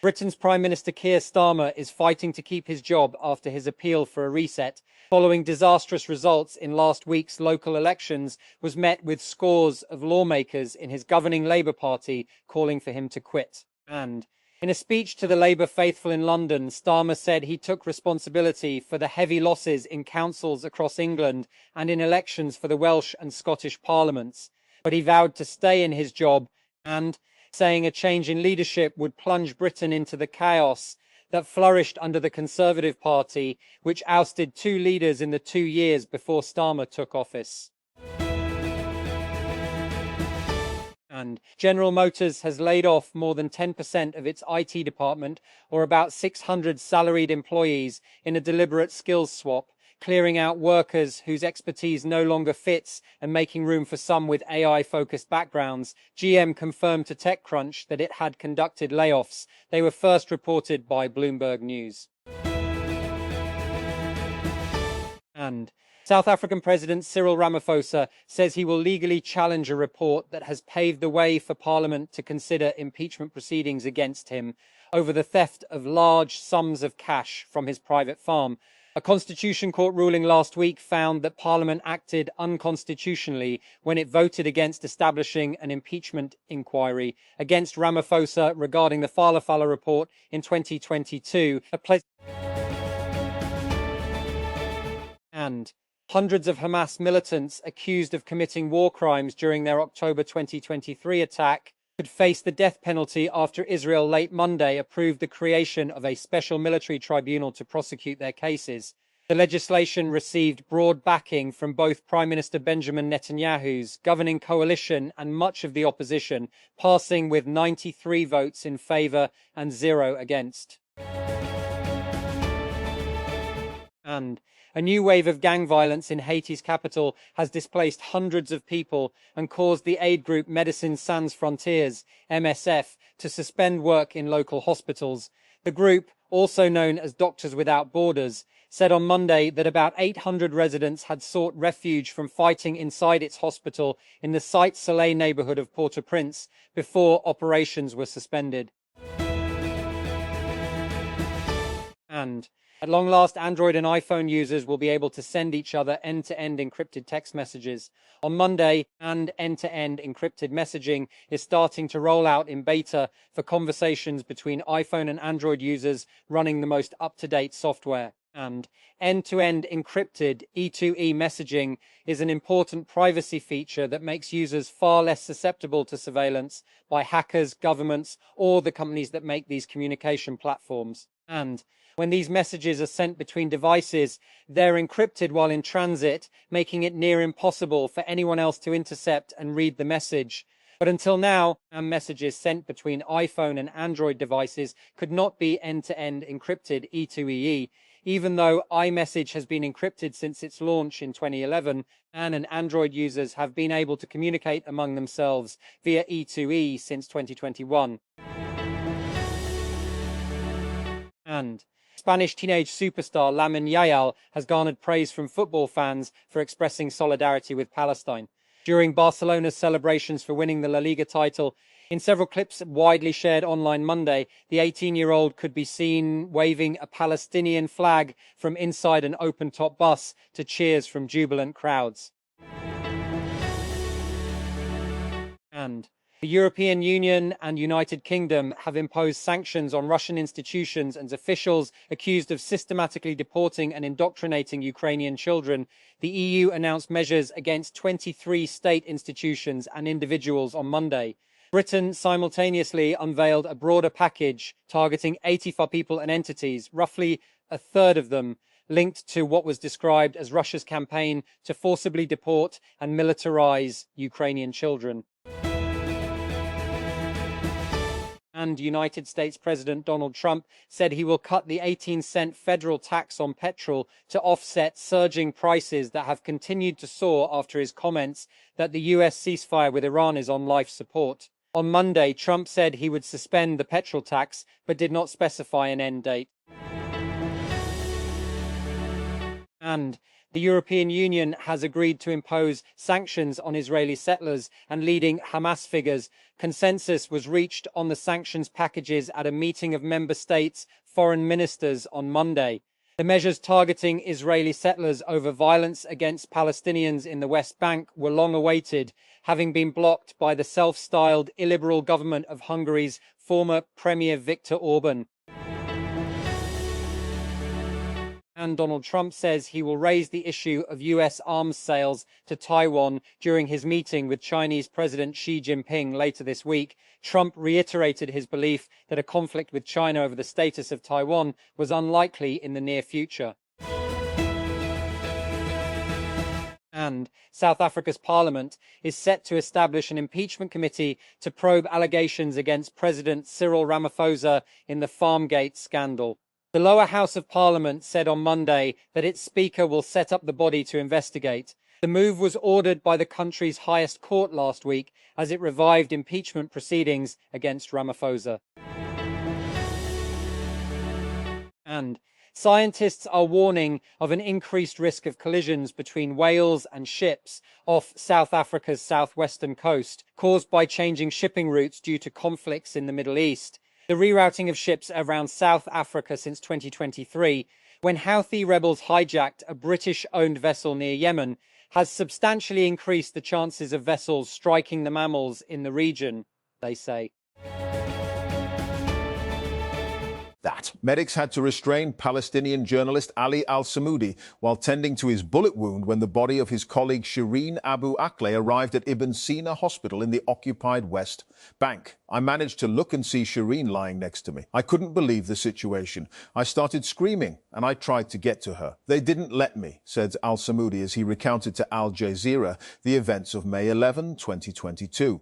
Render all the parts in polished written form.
Britain's Prime Minister Keir Starmer is fighting to keep his job after his appeal for a reset, following disastrous results in last week's local elections, was met with scores of lawmakers in his governing Labour Party calling for him to quit. And in a speech to the Labour faithful in London, Starmer said he took responsibility for the heavy losses in councils across England and in elections for the Welsh and Scottish parliaments, but he vowed to stay in his job and saying a change in leadership would plunge Britain into the chaos that flourished under the Conservative Party, which ousted two leaders in the 2 years before Starmer took office. And General Motors has laid off more than 10% of its IT department, or about 600 salaried employees, in a deliberate skills swap, clearing out workers whose expertise no longer fits and making room for some with AI-focused backgrounds. GM confirmed to TechCrunch that it had conducted layoffs. They were first reported by Bloomberg News. And South African President Cyril Ramaphosa says he will legally challenge a report that has paved the way for Parliament to consider impeachment proceedings against him over the theft of large sums of cash from his private farm. A Constitution Court ruling last week found that Parliament acted unconstitutionally when it voted against establishing an impeachment inquiry against Ramaphosa regarding the Fala report in 2022. And hundreds of Hamas militants accused of committing war crimes during their October 2023 attack could face the death penalty after Israel late Monday approved the creation of a special military tribunal to prosecute their cases. The legislation received broad backing from both Prime Minister Benjamin Netanyahu's governing coalition and much of the opposition, passing with 93 votes in favour and 0 against. And a new wave of gang violence in Haiti's capital has displaced hundreds of people and caused the aid group Médecins Sans Frontières, MSF, to suspend work in local hospitals. The group, also known as Doctors Without Borders, said on Monday that about 800 residents had sought refuge from fighting inside its hospital in the Site Soleil neighborhood of Port-au-Prince before operations were suspended. And at long last, Android and iPhone users will be able to send each other end-to-end encrypted text messages. On Monday, and end-to-end encrypted messaging is starting to roll out in beta for conversations between iPhone and Android users running the most up-to-date software. And end-to-end encrypted E2E messaging is an important privacy feature that makes users far less susceptible to surveillance by hackers, governments, or the companies that make these communication platforms. And when these messages are sent between devices, they're encrypted while in transit, making it near impossible for anyone else to intercept and read the message. But until now, messages sent between iPhone and Android devices could not be end-to-end encrypted E2EE, even though iMessage has been encrypted since its launch in 2011, and Android users have been able to communicate among themselves via E2E since 2021. And Spanish teenage superstar Lamine Yamal has garnered praise from football fans for expressing solidarity with Palestine. During Barcelona's celebrations for winning the La Liga title, in several clips widely shared online Monday, the 18-year-old could be seen waving a Palestinian flag from inside an open-top bus to cheers from jubilant crowds. And the European Union and United Kingdom have imposed sanctions on Russian institutions and officials accused of systematically deporting and indoctrinating Ukrainian children. The EU announced measures against 23 state institutions and individuals on Monday. Britain simultaneously unveiled a broader package targeting 84 people and entities, roughly a third of them linked to what was described as Russia's campaign to forcibly deport and militarize Ukrainian children. And United States President Donald Trump said he will cut the 18-cent federal tax on petrol to offset surging prices that have continued to soar after his comments that the US ceasefire with Iran is on life support. On Monday, Trump said he would suspend the petrol tax, but did not specify an end date. And The European Union has agreed to impose sanctions on Israeli settlers and leading Hamas figures. Consensus was reached on the sanctions packages at a meeting of member states' foreign ministers on Monday. The measures targeting Israeli settlers over violence against Palestinians in the West Bank were long awaited, having been blocked by the self-styled illiberal government of Hungary's former Premier Viktor Orban. And Donald Trump says he will raise the issue of US arms sales to Taiwan during his meeting with Chinese President Xi Jinping later this week. Trump reiterated his belief that a conflict with China over the status of Taiwan was unlikely in the near future. And South Africa's parliament is set to establish an impeachment committee to probe allegations against President Cyril Ramaphosa in the Farmgate scandal. The lower house of parliament said on Monday that its speaker will set up the body to investigate. The move was ordered by the country's highest court last week as it revived impeachment proceedings against Ramaphosa. And scientists are warning of an increased risk of collisions between whales and ships off South Africa's southwestern coast, caused by changing shipping routes due to conflicts in the Middle East. The rerouting of ships around South Africa since 2023, when Houthi rebels hijacked a British-owned vessel near Yemen, has substantially increased the chances of vessels striking the mammals in the region, they say. Medics had to restrain Palestinian journalist Ali al-Samoudi while tending to his bullet wound when the body of his colleague Shireen Abu Akleh arrived at Ibn Sina Hospital in the occupied West Bank. I managed to look and see Shireen lying next to me. I couldn't believe the situation. I started screaming and I tried to get to her. They didn't let me, said al-Samoudi as he recounted to Al Jazeera the events of May 11, 2022.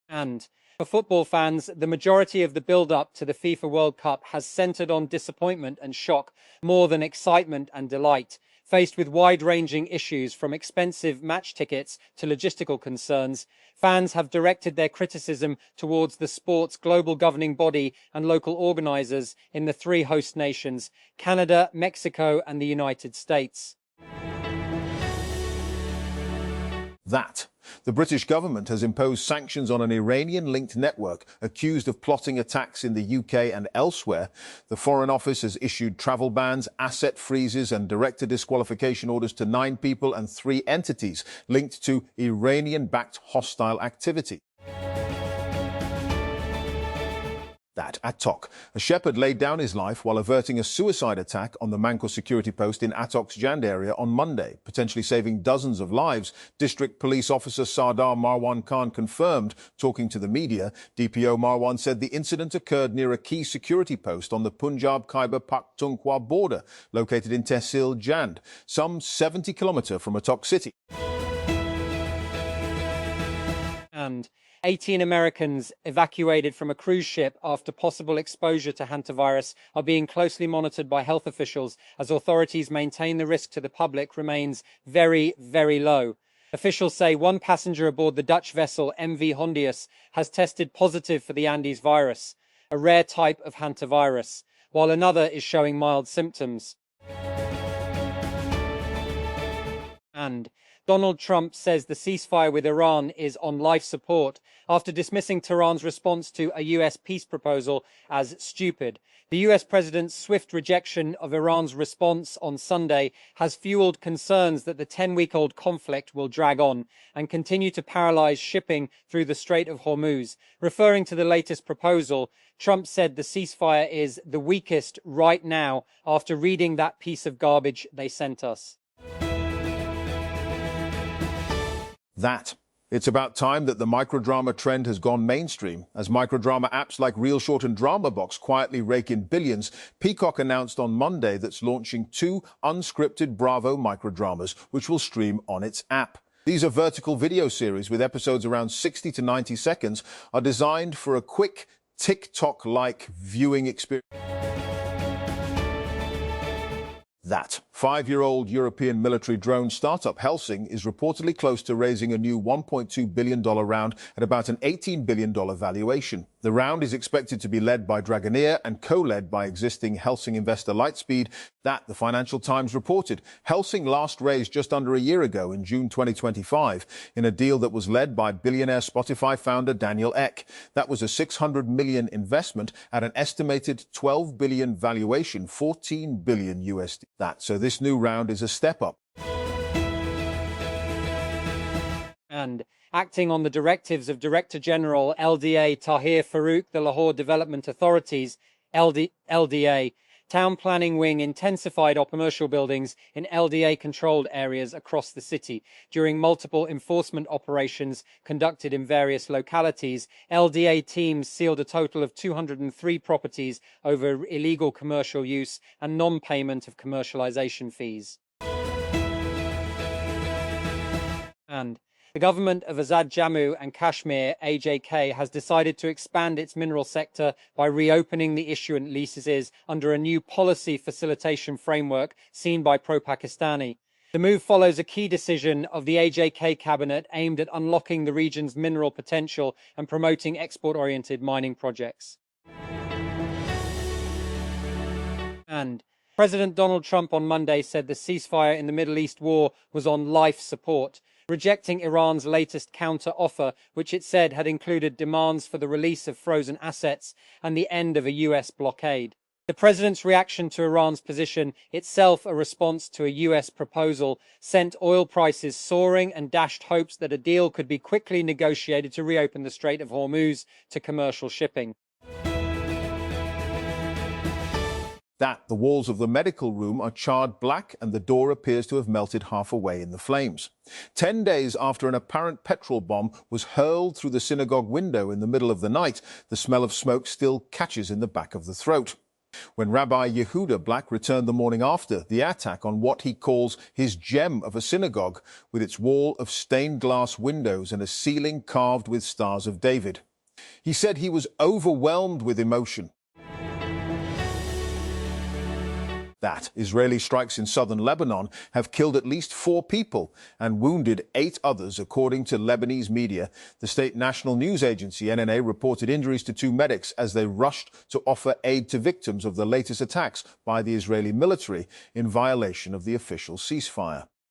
And for football fans, the majority of the build-up to the FIFA World Cup has centred on disappointment and shock more than excitement and delight. Faced with wide-ranging issues from expensive match tickets to logistical concerns, fans have directed their criticism towards the sport's global governing body and local organisers in the three host nations, Canada, Mexico and the United States. The British government has imposed sanctions on an Iranian-linked network accused of plotting attacks in the UK and elsewhere. The Foreign Office has issued travel bans, asset freezes and director disqualification orders to 9 people and 3 entities linked to Iranian-backed hostile activity. At Attock, a shepherd laid down his life while averting a suicide attack on the Manko security post in Attock's Jand area on Monday, potentially saving dozens of lives. District Police Officer Sardar Marwan Khan confirmed, talking to the media. DPO Marwan said the incident occurred near a key security post on the Punjab-Khyber Pakhtunkhwa border, located in Tehsil Jand, some 70 kilometres from Attock city. And 18 Americans evacuated from a cruise ship after possible exposure to hantavirus are being closely monitored by health officials as authorities maintain the risk to the public remains very, very low. Officials say one passenger aboard the Dutch vessel MV Hondius has tested positive for the Andes virus, a rare type of hantavirus, while another is showing mild symptoms. And Donald Trump says the ceasefire with Iran is on life support after dismissing Tehran's response to a US peace proposal as stupid. The US president's swift rejection of Iran's response on Sunday has fueled concerns that the 10-week-old conflict will drag on and continue to paralyze shipping through the Strait of Hormuz. Referring to the latest proposal, Trump said the ceasefire is the weakest right now after reading that piece of garbage they sent us. It's about time that the microdrama trend has gone mainstream. As microdrama apps like Reel Short and Drama Box quietly rake in billions, Peacock announced on Monday that's launching 2 unscripted Bravo microdramas, which will stream on its app. These are vertical video series with episodes around 60 to 90 seconds, are designed for a quick TikTok-like viewing experience. 5-year-old European military drone startup Helsing is reportedly close to raising a new $1.2 billion round at about an $18 billion valuation. The round is expected to be led by Dragoneer and co-led by existing Helsing investor Lightspeed. That, the Financial Times reported. Helsing last raised just under a year ago in June 2025 in a deal that was led by billionaire Spotify founder Daniel Ek. That was a 600 million investment at an estimated 12 billion valuation, 14 billion USD. So this new round is a step up. And acting on the directives of Director General LDA Tahir Farouk, the Lahore Development Authorities, LDA, Town Planning Wing intensified commercial buildings in LDA-controlled areas across the city. During multiple enforcement operations conducted in various localities, LDA teams sealed a total of 203 properties over illegal commercial use and non-payment of commercialization fees. And the government of Azad Jammu and Kashmir, AJK, has decided to expand its mineral sector by reopening the issuant leases under a new policy facilitation framework seen by pro-Pakistani. The move follows a key decision of the AJK cabinet aimed at unlocking the region's mineral potential and promoting export-oriented mining projects. And President Donald Trump on Monday said the ceasefire in the Middle East war was on life support, rejecting Iran's latest counter-offer, which it said had included demands for the release of frozen assets and the end of a US blockade. The president's reaction to Iran's position, itself a response to a US proposal, sent oil prices soaring and dashed hopes that a deal could be quickly negotiated to reopen the Strait of Hormuz to commercial shipping. The walls of the medical room are charred black and the door appears to have melted half away in the flames. 10 days after an apparent petrol bomb was hurled through the synagogue window in the middle of the night, the smell of smoke still catches in the back of the throat. When Rabbi Yehuda Black returned the morning after the attack on what he calls his gem of a synagogue, with its wall of stained glass windows and a ceiling carved with stars of David, he said he was overwhelmed with emotion. Israeli strikes in southern Lebanon have killed at least 4 people and wounded 8 others, according to Lebanese media. The state national news agency, NNA, reported injuries to 2 medics as they rushed to offer aid to victims of the latest attacks by the Israeli military in violation of the official ceasefire.